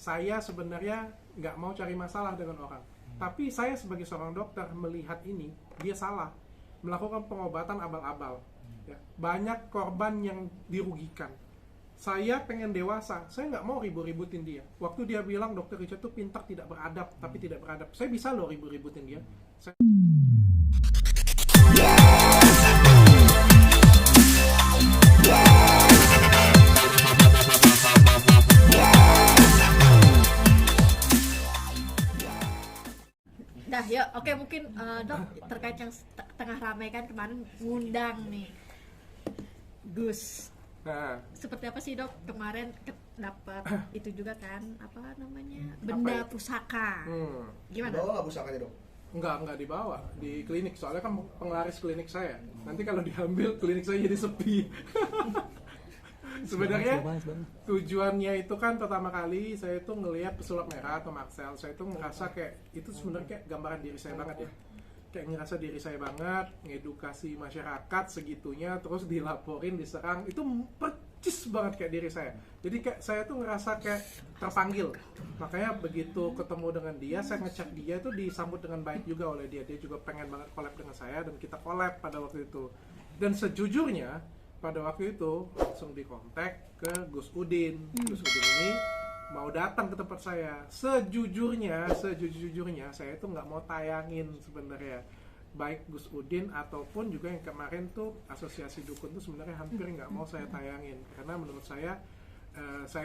saya sebenarnya nggak mau cari masalah dengan orang. Tapi saya sebagai seorang dokter melihat ini, dia salah. Melakukan pengobatan abal-abal. Ya, banyak korban yang dirugikan. Saya pengen dewasa, saya nggak mau ribut-ributin dia. Waktu dia bilang dokter Richard tuh pintar tidak beradab, tapi tidak beradab. Saya bisa loh ribut-ributin dia. Nah, ya oke, mungkin Dok, terkait yang tengah ramai kan kemarin ngundang nih Gus. Nah, Seperti apa sih Dok kemarin dapat itu juga kan, apa namanya, benda pusaka. Gimana? Bawa nggak pusakanya dok? nggak dibawa di klinik, soalnya kan penglaris klinik saya. Nanti kalau diambil klinik saya jadi sepi. Sebenarnya tujuannya itu kan pertama kali saya itu ngelihat pesulap merah atau Marcel, saya itu ngerasa kayak itu sebenarnya kayak gambaran diri saya banget ya, kayak ngerasa diri saya banget, ngedukasi masyarakat segitunya, terus dilaporin, diserang, itu percis banget kayak diri saya. Jadi kayak saya tuh ngerasa kayak terpanggil. Makanya begitu ketemu dengan dia, saya ngecek dia itu disambut dengan baik juga oleh dia. Dia juga pengen banget collab dengan saya dan kita collab pada waktu itu. Dan sejujurnya pada waktu itu langsung dikontak ke Gus Udin. Gus Udin ini mau datang ke tempat saya. Sejujurnya saya itu nggak mau tayangin sebenarnya, baik Gus Udin ataupun juga yang kemarin tuh Asosiasi Dukun tuh sebenarnya hampir nggak mau saya tayangin, karena menurut saya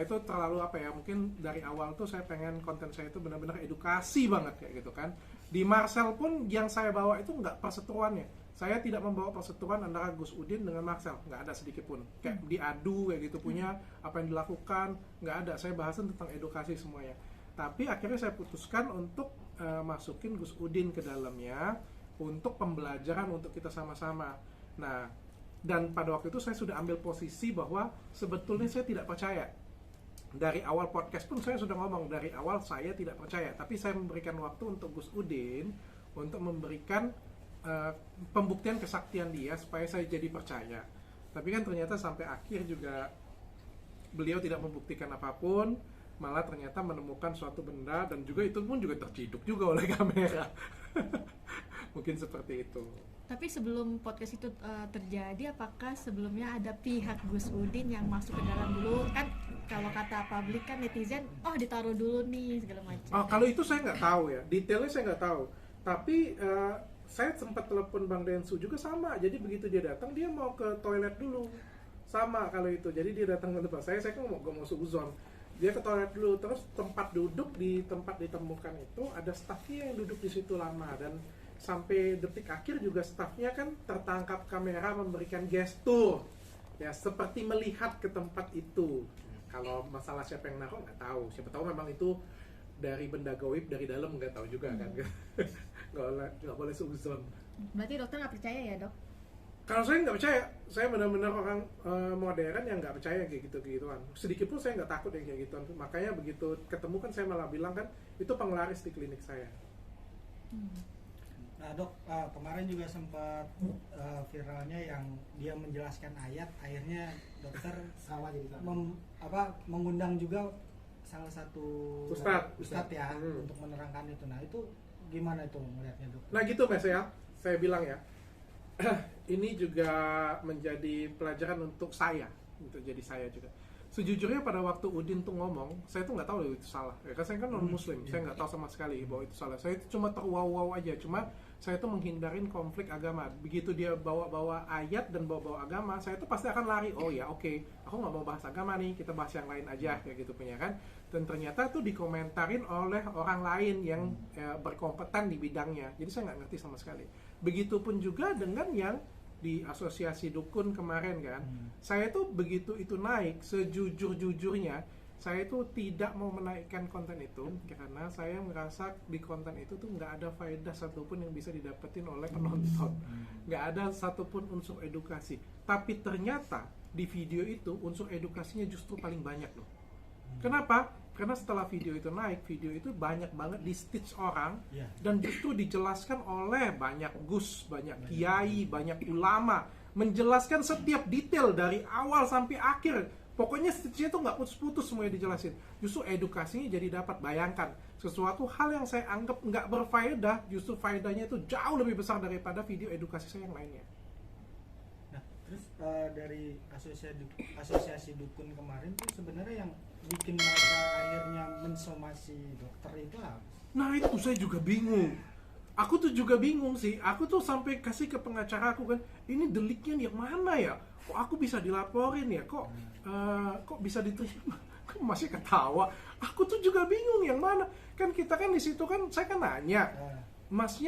itu terlalu apa ya, mungkin dari awal tuh saya pengen konten saya itu benar-benar edukasi banget kayak gitu kan. Di Marcel pun yang saya bawa itu nggak perseteruannya, saya tidak membawa perseteruan antara Gus Udin dengan Marcel, nggak ada sedikit pun kayak diadu kayak gitu punya apa yang dilakukan, nggak ada. Saya bahasan tentang edukasi semuanya. Tapi akhirnya saya putuskan untuk masukin Gus Udin ke dalamnya untuk pembelajaran untuk kita sama-sama. Nah, dan pada waktu itu saya sudah ambil posisi bahwa sebetulnya saya tidak percaya. Dari awal podcast pun saya sudah ngomong, dari awal saya tidak percaya, tapi saya memberikan waktu untuk Gus Udin untuk memberikan pembuktian kesaktian dia supaya saya jadi percaya. Tapi kan ternyata sampai akhir juga beliau tidak membuktikan apapun, malah ternyata menemukan suatu benda, dan juga itu pun juga terciduk juga oleh kamera. Mungkin seperti itu. Tapi sebelum podcast itu terjadi, apakah sebelumnya ada pihak Gus Udin yang masuk ke dalam dulu? Kan kalau kata publik kan netizen, oh ditaruh dulu nih segala macam. Oh, kalau itu saya nggak tahu ya, detailnya saya nggak tahu. Tapi saya sempat telepon Bang Densu juga sama. Jadi begitu dia datang, dia mau ke toilet dulu. Sama kalau itu. Jadi dia datang ke tempat saya kan mau suzon. Dia ke toilet dulu, terus tempat duduk di tempat ditemukan itu ada stafnya yang duduk di situ lama, dan sampai detik akhir juga stafnya kan tertangkap kamera memberikan gestur ya, seperti melihat ke tempat itu. Kalau masalah siapa yang naruh nggak tahu, siapa tahu memang itu dari benda gaib dari dalam, nggak tahu juga kan. nggak boleh suzon. Berarti dokter nggak percaya ya Dok? Kalau saya nggak percaya, saya benar-benar orang modern yang nggak percaya kayak gitu-gituan. Sedikit pun saya nggak takut yang kayak gituan. Makanya begitu ketemu kan saya malah bilang kan itu penglaris di klinik saya. Nah dok, kemarin juga sempat viralnya yang dia menjelaskan ayat, akhirnya dokter mengundang juga salah satu ustadz ya untuk menerangkan itu. Nah itu gimana itu melihatnya dok? Nah gitu Mas ya, saya bilang ya, ini juga menjadi pelajaran untuk saya, untuk jadi saya juga. Sejujurnya pada waktu Udin tuh ngomong, saya tuh nggak tahu itu salah. Ya, karena saya kan non Muslim, saya nggak tahu sama sekali bahwa itu salah. Saya itu cuma terwow-wow aja, cuma saya tuh menghindarin konflik agama. Begitu dia bawa-bawa ayat dan bawa-bawa agama, saya tuh pasti akan lari. Oh ya oke, aku nggak mau bahas agama nih, kita bahas yang lain aja kayak gitu punya kan. Dan ternyata tuh dikomentarin oleh orang lain yang berkompeten di bidangnya. Jadi saya nggak ngerti sama sekali. Begitupun juga dengan yang di Asosiasi Dukun kemarin kan, saya tuh begitu itu naik, sejujur-jujurnya saya tuh tidak mau menaikkan konten itu karena saya merasa di konten itu tuh nggak ada faedah satupun yang bisa didapetin oleh penonton, nggak ada satupun unsur edukasi. Tapi ternyata di video itu unsur edukasinya justru paling banyak loh. Kenapa? Karena setelah video itu naik, video itu banyak banget di stitch orang dan justru dijelaskan oleh banyak gus, banyak kiai, banyak ulama, menjelaskan setiap detail dari awal sampai akhir Pokoknya stitchnya tuh nggak putus-putus semuanya dijelasin. Justru edukasinya jadi dapat. Bayangkan, sesuatu hal yang saya anggap nggak berfaedah, justru faedahnya itu jauh lebih besar daripada video edukasi saya yang lainnya. Nah, terus dari asosiasi dukun kemarin tuh sebenarnya yang bikin mereka akhirnya mensomasi dokter itu apa? Nah itu saya juga bingung. Aku tuh juga bingung sih. Aku tuh sampai kasih ke pengacara aku kan, ini deliknya yang mana ya? Kok aku bisa dilaporin ya? Kok bisa diterima? Kok masih ketawa? Aku tuh juga bingung yang mana. Kan kita kan di situ kan, saya kan nanya, Mas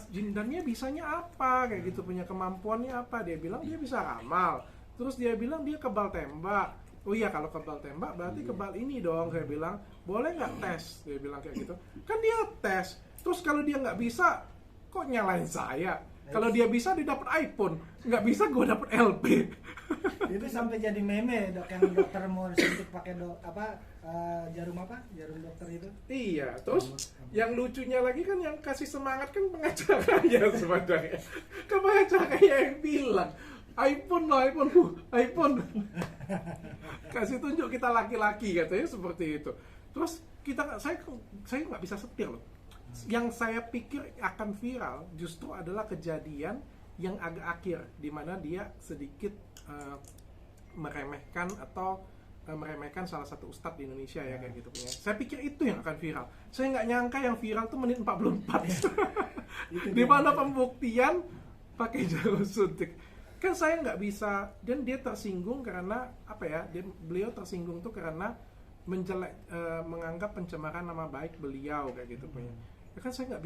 Jindannya bisanya apa? Kayak gitu, punya kemampuannya apa? Dia bilang dia bisa ramal. Terus dia bilang dia kebal tembak. Oh iya, kalau kebal tembak berarti kebal ini dong. Saya bilang, boleh nggak tes? Dia bilang kayak gitu. Kan dia tes. Terus kalau dia nggak bisa, kok nyalain saya? Kalau dia bisa, dia dapat iPhone. Nggak bisa, gue dapat LP. Itu sampai jadi meme dok, yang dokter mau suntik pakai jarum dokter itu. Iya, terus yang lucunya lagi kan yang kasih semangat kan pengacaranya sebenarnya. Kan pengacaranya yang bilang, iPhone. Kasih tunjuk kita laki-laki katanya seperti itu. Terus saya nggak bisa setir loh. Yang saya pikir akan viral justru adalah kejadian yang agak akhir, di mana dia sedikit meremehkan salah satu ustadz di Indonesia ya kayak gitu punya. Saya pikir itu yang akan viral. Saya nggak nyangka yang viral tuh menit 44. Di mana pembuktian pakai jarum suntik. Kan saya nggak bisa, dan dia tersinggung karena beliau tersinggung tuh karena menganggap pencemaran nama baik beliau kayak gitu punya. Ya kan saya nggak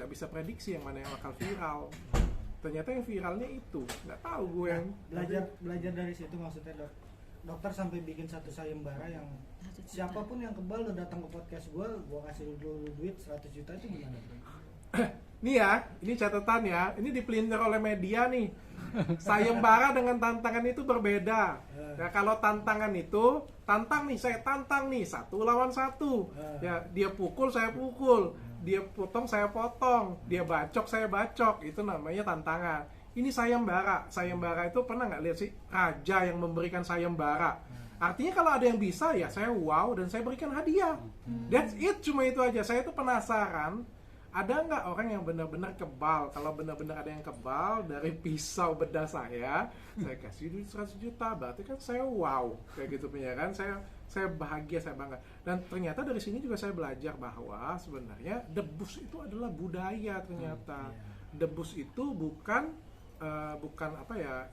bisa prediksi yang mana yang bakal viral. Ternyata yang viralnya itu nggak tahu gue yang belajar dari situ. Maksudnya dokter sampai bikin satu sayembara yang siapapun yang kebal udah datang ke podcast gue kasih dulu duit 100 juta, itu gimana bro? Nih ya, ini catatan ya, ini dipelintir oleh media nih. Sayembara dengan tantangan itu berbeda. Ya kalau tantangan itu, saya tantang nih 1 lawan 1. Ya dia pukul, saya pukul. Dia potong, saya potong. Dia bacok, saya bacok. Itu namanya tantangan. Ini sayembara. Sayembara itu pernah nggak lihat sih raja yang memberikan sayembara? Artinya kalau ada yang bisa ya saya wow dan saya berikan hadiah. That's it, cuma itu aja. Saya tuh penasaran. Ada nggak orang yang benar-benar kebal? Kalau benar-benar ada yang kebal dari pisau bedah saya kasih duit 100 juta, berarti kan saya wow kayak gitu punya kan, saya bahagia, saya bangga. Dan ternyata dari sini juga saya belajar bahwa sebenarnya debus itu adalah budaya ternyata. Debus itu bukan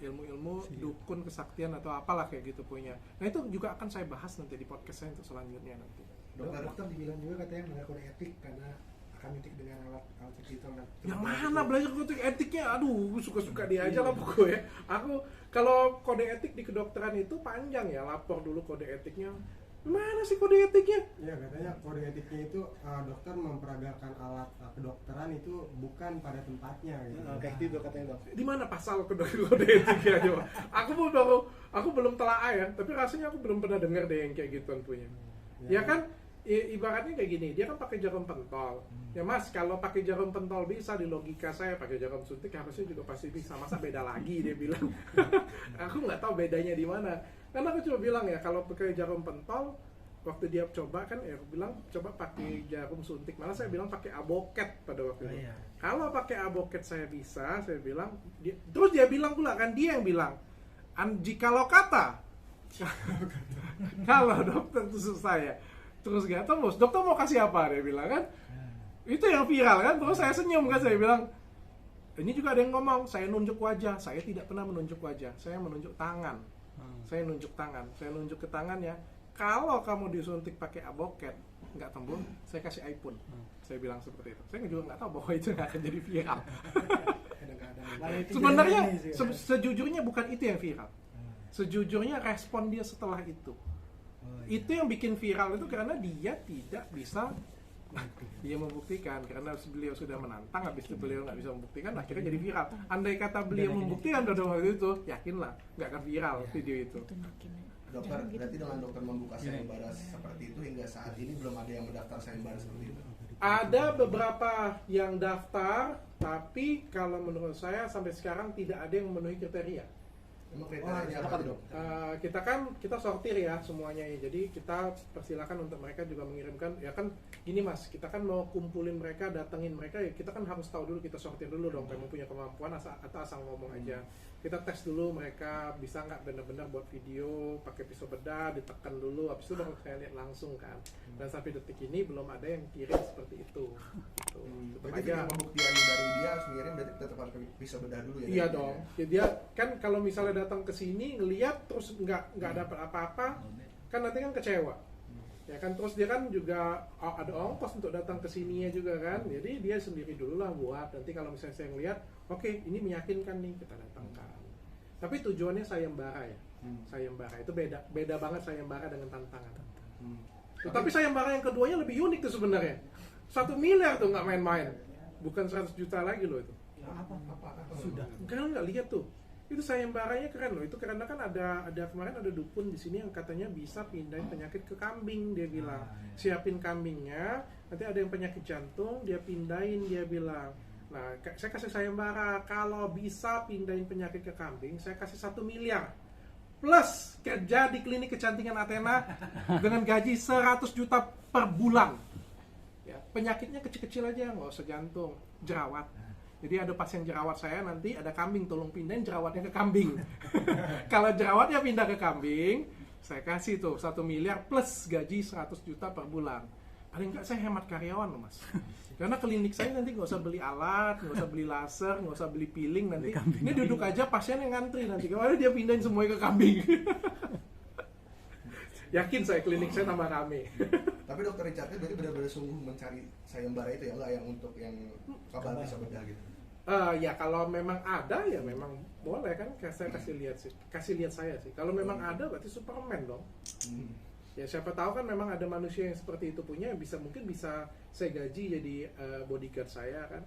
ilmu-ilmu dukun kesaktian atau apalah kayak gitu punya. Nah itu juga akan saya bahas nanti di podcast saya untuk selanjutnya nanti. Dokter dibilang juga katanya melanggar kode etik karena nyuntik dengan alat digital. Yang mana belajar kode etiknya? Aduh, suka-suka dia aja lah pokoknya. Aku kalau kode etik di kedokteran itu panjang ya, lapor dulu kode etiknya. Mana sih kode etiknya? Ya katanya kode etiknya itu dokter memperagakan alat kedokteran itu bukan pada tempatnya gitu. Kayak gitu katanya dok. Di mana pasal kode etiknya coba? Aku belum telaah ya, tapi rasanya aku belum pernah dengar deh yang kayak gituan punya. Ya kan? Ibaratnya kayak gini, dia kan pakai jarum pentol. Ya mas, kalau pakai jarum pentol bisa, di logika saya pakai jarum suntik harusnya juga pasti bisa. Masa beda lagi dia bilang. Aku nggak tahu bedanya di mana. Karena aku cuma bilang ya, kalau pakai jarum pentol, waktu dia coba kan, aku bilang coba pakai jarum suntik. Malah saya bilang pakai aboket pada waktu itu. Kalau pakai aboket saya bisa, saya bilang. Terus dia bilang pula kan, dia yang bilang, jikalau kata, kalau dokter tusuk saya. Terus gak tahu bos, dokter mau kasih apa? Dia bilang kan, itu yang viral kan. Terus saya senyum kan, saya bilang, ini juga ada yang ngomong, saya nunjuk wajah. Saya tidak pernah menunjuk wajah, saya menunjuk tangan. Saya nunjuk ke tangannya. Kalau kamu disuntik pakai aboket nggak tembus, saya kasih iPhone. Saya bilang seperti itu. Saya juga nggak tahu bahwa itu nggak akan jadi viral. Sebenarnya sejujurnya bukan itu yang viral. Sejujurnya respon dia setelah itu. Itu yang bikin viral itu karena dia tidak bisa membuktikan, karena beliau sudah menantang, habis itu beliau nggak bisa membuktikan, akhirnya jadi viral. Andai kata beliau membuktikan pada waktu itu, yakinlah nggak akan viral video itu. Dokter, berarti dengan dokter membuka sayembara seperti itu hingga saat ini belum ada yang mendaftar sayembara seperti itu? Ada beberapa yang daftar, tapi kalau menurut saya sampai sekarang tidak ada yang memenuhi kriteria. Emang kriterianya apa tuh, Dok? Kita sortir ya semuanya ya. Jadi kita persilakan untuk mereka juga mengirimkan, ya kan gini Mas, kita kan mau kumpulin mereka, datengin mereka ya, kita kan harus tahu dulu, kita sortir dulu dong, memang punya kemampuan atau asal ngomong aja. Kita tes dulu mereka bisa nggak benar-benar buat video pakai pisau bedah, ditekan dulu, habis itu baru saya lihat langsung kan. Dan sampai detik ini belum ada yang kirim seperti itu. Gitu. Tetap Berarti aja. pembuktian dari dia harus ngirim, berarti tetap harus bisa bedah dulu ya? Iya dong. Ya, dia kan kalau misalnya datang ke sini ngelihat terus nggak dapat apa-apa, kan nanti kan kecewa. Ya kan, terus dia kan juga ada ongkos untuk datang ke sininya juga kan. Jadi dia sendiri dulu lah buat. Nanti kalau misalnya saya ngelihat, oke, ini meyakinkan nih, kita datangkan. Tapi tujuannya sayembara ya. Sayembara itu beda banget sayembara dengan tantangan. Tapi sayembara yang keduanya lebih unik tuh sebenarnya. 1 miliar tuh nggak main-main. Bukan 100 juta lagi loh itu. Ya, apa? Sudah. Kalian nggak lihat tuh, itu sayembaranya keren loh. Itu karena kan ada kemarin ada dukun di sini yang katanya bisa pindahin penyakit ke kambing. Dia bilang siapin kambingnya, nanti ada yang penyakit jantung dia pindahin, dia bilang. Nah, saya kasih sayembara, kalau bisa pindahin penyakit ke kambing, saya kasih 1 miliar plus kerja di klinik kecantikan Athena dengan gaji 100 juta per bulan. Ya, penyakitnya kecil-kecil aja, nggak usah jantung, jerawat. Jadi ada pasien jerawat saya, nanti ada kambing, tolong pindahin jerawatnya ke kambing. Kalau jerawatnya pindah ke kambing, saya kasih tuh 1 miliar plus gaji 100 juta per bulan. Paling nggak saya hemat karyawan loh Mas. Karena klinik saya nanti nggak usah beli alat, nggak usah beli laser, nggak usah beli peeling nanti. Ini duduk aja pasien yang ngantri nanti. Kalau dia pindahin semuanya ke kambing. Yakin saya klinik saya tambah rame. Tapi Dokter Richard itu berarti benar-benar sungguh mencari sayembara itu ya, nggak yang untuk yang kabar bisa bedah gitu. Ya kalau memang ada ya memang boleh kan, saya kasih lihat saya sih. Kalau memang ada berarti Superman dong. Ya siapa tahu kan memang ada manusia yang seperti itu punya, mungkin bisa saya gaji jadi bodyguard saya kan.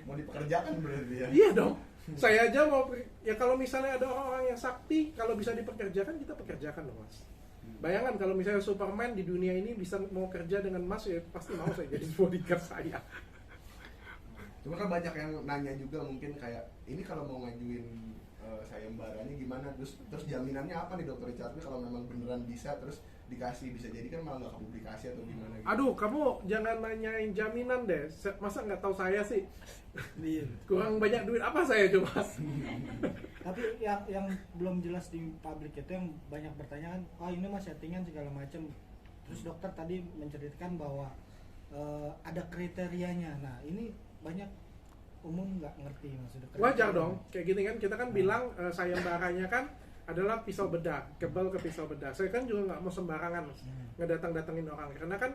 Mau dipekerjakan berarti ya? Iya dong. Saya aja mau, ya kalau misalnya ada orang-orang yang sakti, kalau bisa dipekerjakan kita pekerjakan dong Mas. Bayangkan kalau misalnya Superman di dunia ini bisa mau kerja dengan Mas, ya pasti mau saya jadi bodyguard saya. Cuma kan banyak yang nanya juga mungkin kayak ini kalau mau ngajuin sayembaranya gimana, terus jaminannya apa nih Dokter Richard kalau memang beneran bisa terus dikasih, bisa jadi kan malah nggak kepublikasi atau gimana gitu. Aduh, kamu jangan nanyain jaminan deh. Masa nggak tahu saya sih? Kurang banyak duit apa saya coba? Tapi yang belum jelas di publik itu yang banyak bertanya kan, oh ini mas settingan segala macam. Terus dokter tadi menceritakan bahwa ada kriterianya. Nah ini banyak umum nggak ngerti maksudnya. Wajar dong, kayak gini kan kita kan bilang sayembaranya kan adalah pisau bedah, kebal ke pisau bedah. Saya kan juga nggak mau sembarangan ngedatang-datangin orang, karena kan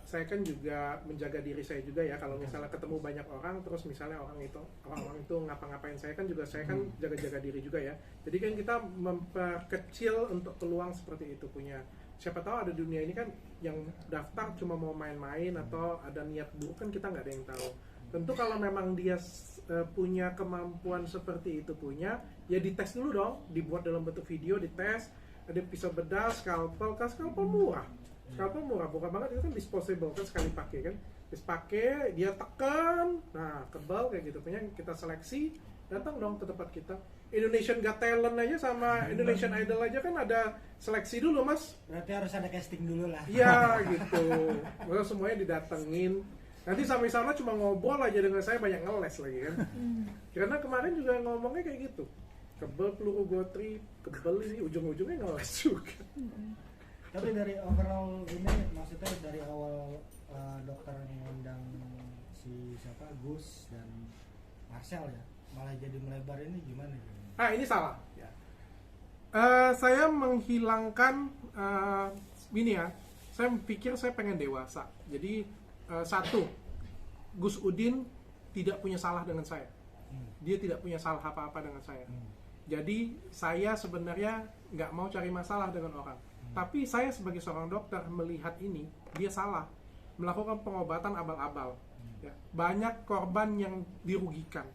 saya kan juga menjaga diri saya juga ya. Kalau misalnya ketemu banyak orang, terus misalnya orang itu ngapa-ngapain saya kan jaga-jaga diri juga ya. Jadi kan kita memperkecil untuk peluang seperti itu punya. Siapa tahu ada dunia ini kan yang daftar cuma mau main-main atau ada niat buruk kan kita nggak ada yang tahu. Tentu kalau memang dia punya kemampuan seperti itu ya dites dulu dong, dibuat dalam bentuk video, dites. Ada pisau bedah, scalpel murah. Scalpel murah, bukan banget, itu kan disposable kan, sekali pakai kan. Terus pakai, dia tekan, nah kebal kayak gitu. Kita seleksi, datang dong ke tempat kita. Indonesian Got Talent aja sama Indonesian Idol aja kan ada seleksi dulu Mas. Berarti harus ada casting dulu lah. Iya gitu. Maka semuanya didatengin. Nanti sampai sana cuma ngobrol aja dengan saya, banyak ngeles lagi kan. Karena kemarin juga ngomongnya kayak gitu. Kebel peluru gotri, kebel ini ujung-ujungnya ngeles juga. Tapi dari overall ini maksudnya dari awal dokter mengundang si siapa Gus dan Marcel ya, malah jadi melebar ini gimana? Ini salah. Ya. Saya menghilangkan ini ya. Saya pikir saya pengen dewasa. Jadi satu, Gus Udin tidak punya salah dengan saya. Dia tidak punya salah apa-apa dengan saya. Jadi saya sebenarnya nggak mau cari masalah dengan orang. Tapi saya sebagai seorang dokter melihat ini, dia salah. Melakukan pengobatan abal-abal. Ya. Banyak korban yang dirugikan.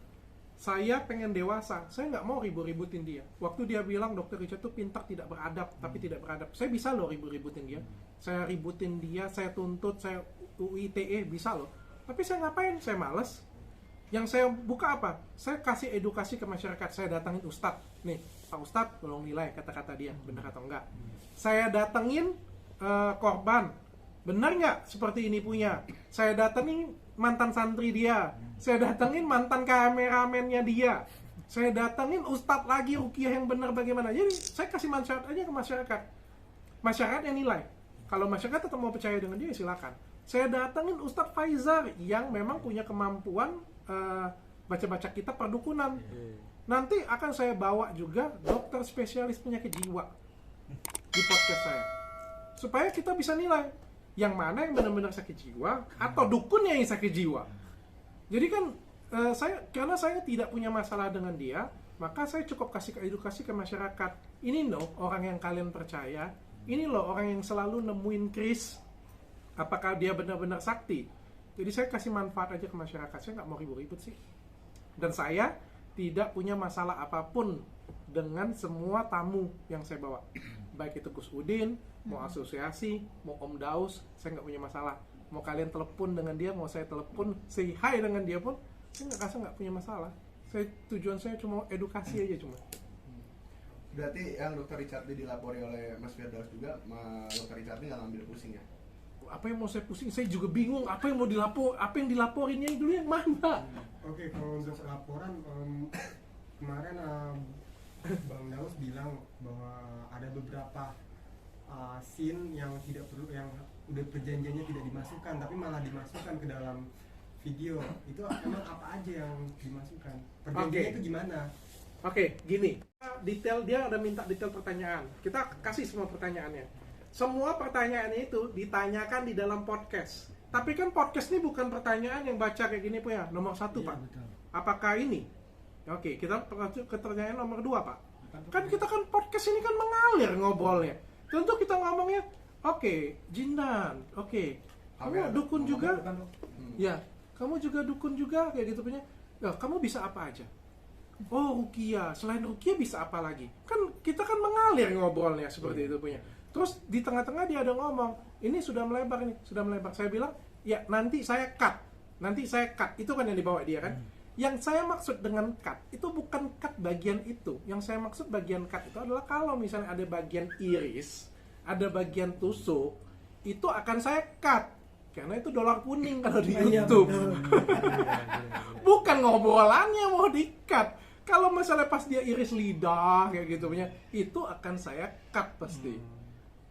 Saya pengen dewasa, saya nggak mau ribut-ributin dia. Waktu dia bilang Dokter Richard tuh pintar tidak beradab, tapi tidak beradab. Saya bisa loh ribut-ributin dia. Saya ributin dia, saya tuntut, saya UITE bisa loh. Tapi saya ngapain? Saya males. Yang saya buka apa? Saya kasih edukasi ke masyarakat. Saya datangin Ustadz. Nih, Pak Ustadz, tolong nilai kata-kata dia, benar atau enggak. Saya datengin korban. Benar nggak seperti ini punya? Saya datengin mantan santri dia. Saya datengin mantan kameramennya dia. Saya datengin Ustadz lagi, rukiah yang benar bagaimana. Jadi, saya kasih manfaat aja ke masyarakat. Masyarakat yang nilai. Kalau masyarakat tetap mau percaya dengan dia, silakan. Saya datengin Ustadz Faizar yang memang punya kemampuan baca-baca kitab perdukunan. Nanti akan saya bawa juga dokter spesialis penyakit jiwa di podcast saya, supaya kita bisa nilai yang mana yang benar-benar sakit jiwa atau dukunnya yang sakit jiwa. Jadi kan karena saya tidak punya masalah dengan dia, maka saya cukup kasih edukasi ke masyarakat. Ini loh orang yang kalian percaya, ini loh orang yang selalu nemuin kris, apakah dia benar-benar sakti. Jadi saya kasih manfaat aja ke masyarakat, saya nggak mau ribut-ribut sih. Dan saya tidak punya masalah apapun dengan semua tamu yang saya bawa. Baik itu Gus Udin, mau asosiasi, mau Om Daus, saya nggak punya masalah. Mau kalian telepon dengan dia, mau saya telepon, say hi dengan dia pun, saya nggak punya masalah. Tujuan saya cuma edukasi aja cuma. Berarti yang Dr. Richard dilapori oleh Mas Firdaus juga, Dr. Richard nggak ngambil pusing ya? Apa yang mau saya pusing? Saya juga bingung. Apa yang dilaporinnya dulu yang mana? Oke, kalau untuk laporan kemarin Bang Daus bilang bahwa ada beberapa scene yang tidak perlu, yang udah perjanjiannya tidak dimasukkan, tapi malah dimasukkan ke dalam video. Itu emang apa aja yang dimasukkan? Perjanjiannya itu gimana? Oke, gini. Detail, dia ada minta detail pertanyaan. Kita kasih semua pertanyaannya. Semua pertanyaannya itu ditanyakan di dalam podcast. Tapi kan podcast ini bukan pertanyaan yang baca kayak gini punya. Nomor 1, Pak. Betul. Apakah ini? Oke, kita ke pertanyaan nomor 2, Pak. Kan kita kan podcast ini kan mengalir ngobrolnya. Tentu kita ngomongnya, oke, Jindan, oke. Kamu dukun juga? Ya, kamu juga dukun juga kayak gitu punya. Ya, kamu bisa apa aja? Oh, rukiah. Selain rukiah bisa apa lagi? Kan kita kan mengalir ngobrolnya seperti itu punya. Terus di tengah-tengah dia ada ngomong, ini sudah melebar nih, sudah melebar. Saya bilang, ya nanti saya cut. Itu kan yang dibawa dia kan. Yang saya maksud dengan cut, itu bukan cut bagian itu. Yang saya maksud bagian cut itu adalah kalau misalnya ada bagian iris, ada bagian tusuk, itu akan saya cut. Karena itu dolar kuning kalau di YouTube. Bukan ngobrolannya mau di-cut. Kalau misalnya pas dia iris lidah kayak gitu punya, itu akan saya cut pasti.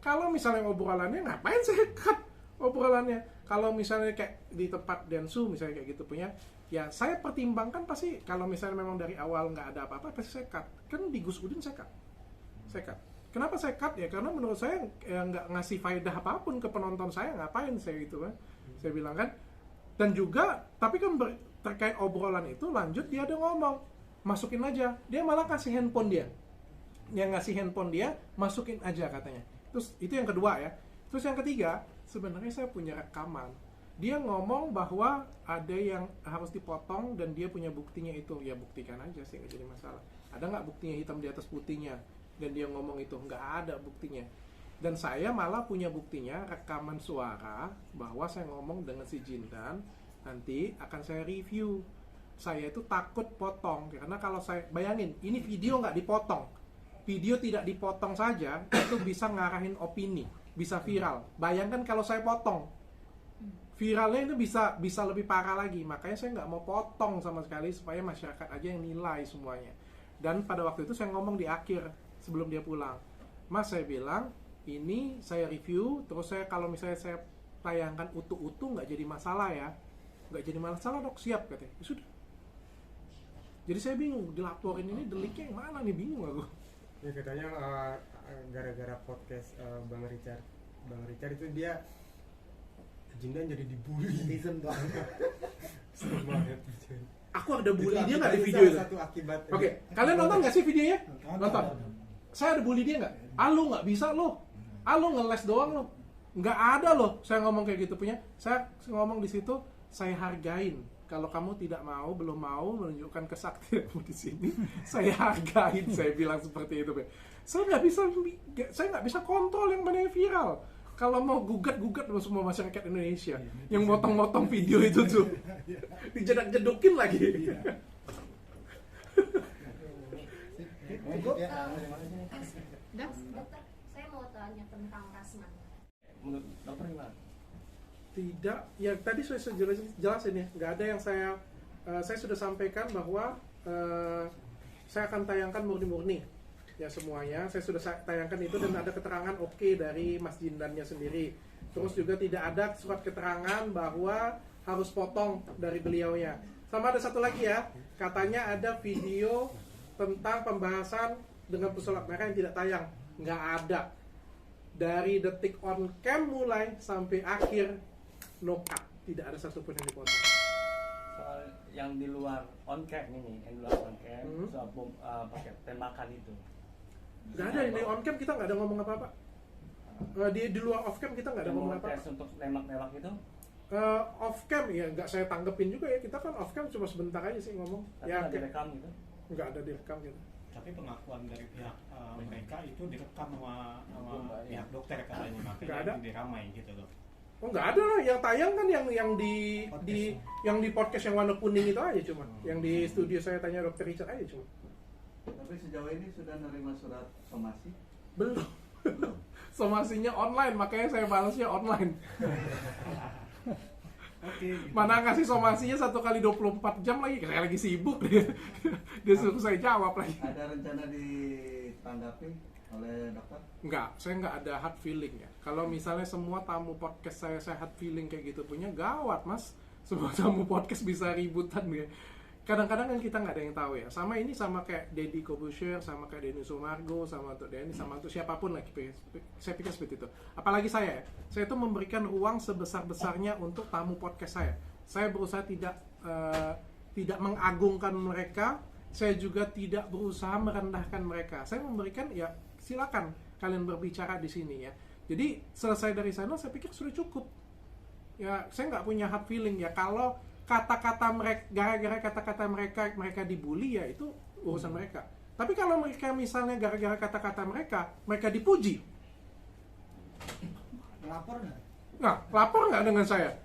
Kalau misalnya obrolannya, ngapain saya cut obrolannya? Kalau misalnya kayak di tempat Densu, misalnya kayak gitu punya, ya saya pertimbangkan pasti, kalau misalnya memang dari awal nggak ada apa-apa, pasti saya cut. Kan di Gus Udin saya cut. Kenapa saya cut ya? Karena menurut saya nggak ngasih faedah apapun ke penonton saya, ngapain saya gitu kan? Saya bilang kan. Dan juga, tapi kan terkait obrolan itu, lanjut dia ada ngomong, masukin aja. Dia malah kasih handphone dia. Yang ngasih handphone dia, masukin aja katanya. Terus itu yang kedua ya. Terus yang ketiga, sebenarnya saya punya rekaman. Dia ngomong bahwa ada yang harus dipotong dan dia punya buktinya itu. Ya buktikan aja sih, nggak jadi masalah. Ada nggak buktinya hitam di atas putihnya? Dan dia ngomong itu, nggak ada buktinya. Dan saya malah punya buktinya, rekaman suara bahwa saya ngomong dengan si Jindan. Nanti akan saya review. Saya itu takut potong, karena kalau saya, bayangin, ini video nggak dipotong. Video tidak dipotong saja, itu bisa ngarahin opini, bisa viral. Bayangkan kalau saya potong, viralnya itu bisa lebih parah lagi. Makanya saya nggak mau potong sama sekali, supaya masyarakat aja yang nilai semuanya. Dan pada waktu itu saya ngomong di akhir, sebelum dia pulang, Mas, saya bilang, ini saya review, terus saya kalau misalnya saya tayangkan utuh-utuh, nggak jadi masalah ya. Nggak jadi masalah dok, siap katanya. Ya sudah. Jadi saya bingung, dilaporin ini deliknya yang mana nih, bingung aku. Ya katanya gara-gara podcast Bang Richard itu dia Jindan jadi dibully. Netizen banget. Serem banget. Aku ada bully dia nggak di Itu video itu? satu akibat. Oke, kalian nonton nggak sih videonya? Nonton. Saya ada bully dia nggak? Lu nggak bisa lo. Lu ngeles doang lo. Nggak ada loh. Saya ngomong kayak gitu punya. Saya ngomong di situ, saya hargain. Kalau kamu tidak mau, belum mau menunjukkan kesaktianmu di sini, saya hargain. Saya bilang seperti itu. Saya nggak bisa kontrol yang mana yang viral. kalau mau gugat semua masyarakat Indonesia yang motong-motong video itu tuh dijedak-jedokin lagi. Udah? Dokter, saya mau tanya tentang Rasman. Menurut dokter gimana? Tidak, ya tadi saya sudah jelasin ya, nggak ada yang saya sudah sampaikan bahwa saya akan tayangkan murni-murni ya semuanya. Saya sudah tayangkan itu dan ada keterangan oke dari Mas Jindannya sendiri. Terus juga tidak ada surat keterangan bahwa harus potong dari beliaunya. Sama ada satu lagi ya, katanya ada video tentang pembahasan dengan pesulap merah yang tidak tayang. Nggak ada. Dari detik on cam mulai sampai akhir no cut, tidak ada satupun yang dipotong. Soal yang di luar on cam ini, yang di luar on cam, soal pakai tembakan itu. Nggak ada, ini on cam kita nggak ada ngomong apa-apa. Di luar off cam kita nggak ada ngomong apa-apa. Tes untuk nembak-nembak itu. Off cam ya nggak saya tanggepin juga ya, kita kan off cam cuma sebentar aja sih ngomong. Tapi Ya nggak direkam gitu. nggak ada direkam gitu. Tapi pengakuan dari pihak mereka itu direkam sama pihak dokter katanya, Nggak makanya ada. jadi ramai gitu loh. Oh nggak ada lah, yang tayang kan yang di podcast yang warna kuning itu aja cuma. Yang di studio saya tanya Dr. Richard aja cuma. Tapi sejauh ini sudah menerima surat somasi? Belum. Somasinya online, makanya saya balasnya online. Oke. Mana ngasih somasinya 1 kali 24 jam lagi, saya lagi sibuk dia suruh saya jawab lagi. Ada rencana ditanggapi oleh dokter? Enggak, saya nggak ada hard feeling ya. Kalau misalnya semua tamu podcast saya hard feeling kayak gitu punya, gawat mas. Semua tamu podcast bisa ributan ya. Kadang-kadang kan kita nggak ada yang tahu ya. Sama ini sama kayak Deddy Corbuzier, sama kayak Denny Sumargo, sama untuk Denny, sama untuk siapapun lagi. Saya pikir seperti itu. Apalagi saya ya. Saya itu memberikan ruang sebesar-besarnya untuk tamu podcast saya. Saya berusaha tidak mengagungkan mereka. Saya juga tidak berusaha merendahkan mereka. Saya memberikan ya silakan kalian berbicara di sini ya. Jadi selesai dari sana saya pikir sudah cukup. Ya saya nggak punya hard feeling ya kalau kata-kata mereka, gara-gara kata-kata mereka dibully ya itu urusan mereka. Tapi kalau mereka misalnya gara-gara kata-kata mereka dipuji, Lapor nggak? nah lapor nggak dengan saya?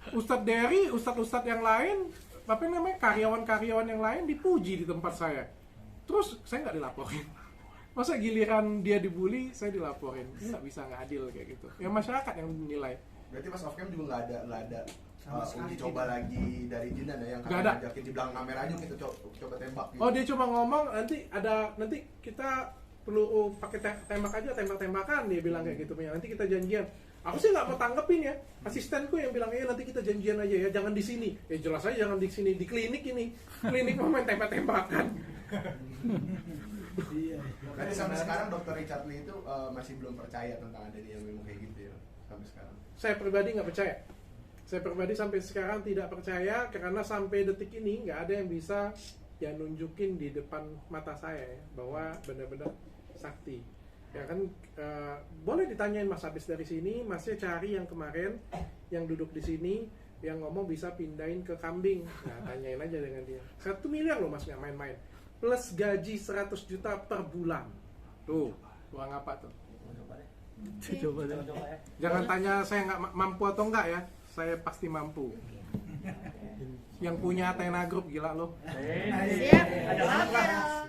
Ustadz Dery, ustadz yang lain, tapi namanya karyawan-karyawan yang lain dipuji di tempat saya. Terus saya nggak dilaporin. Masa giliran dia dibully, saya dilaporin? Nggak bisa, nggak adil kayak gitu. Ya masyarakat yang menilai. Berarti pas off cam juga nggak ada Sama sekali uji coba tidak. lagi dari Jindan ya, yang Nggak ada. ngajakin di belakang kamera aja kita coba tembak gitu. Oh dia cuma ngomong nanti kita perlu pakai tembak aja, tembak-tembakan dia bilang kayak gitu punya. Nanti kita janjian. Aku sih nggak mau tanggepin ya. Asistenku yang bilang nanti kita janjian aja ya, jangan di sini. Ya jelas aja jangan di sini, di klinik ini. Klinik mau main tembak-tembakan. Iya. Berarti sampai sekarang Dr. Richard Lee itu masih belum percaya tentang adanya yang memang kayak gitu ya sampai sekarang. Saya pribadi nggak percaya. Saya pribadi sampai sekarang tidak percaya karena sampai detik ini nggak ada yang bisa ya nunjukin di depan mata saya ya, bahwa benar-benar sakti. Ya kan boleh ditanyain Mas Abis dari sini, Masnya cari yang kemarin yang duduk di sini yang ngomong bisa pindahin ke kambing. Nah, tanyain aja dengan dia. 1 miliar loh Mas, nggak main-main. Plus gaji 100 juta per bulan. Tuh, uang apa tuh? Coba ya. Jangan tanya saya nggak mampu atau enggak ya. Saya pasti mampu. Yang punya Athena Group gila loh. Siap. Oke dong.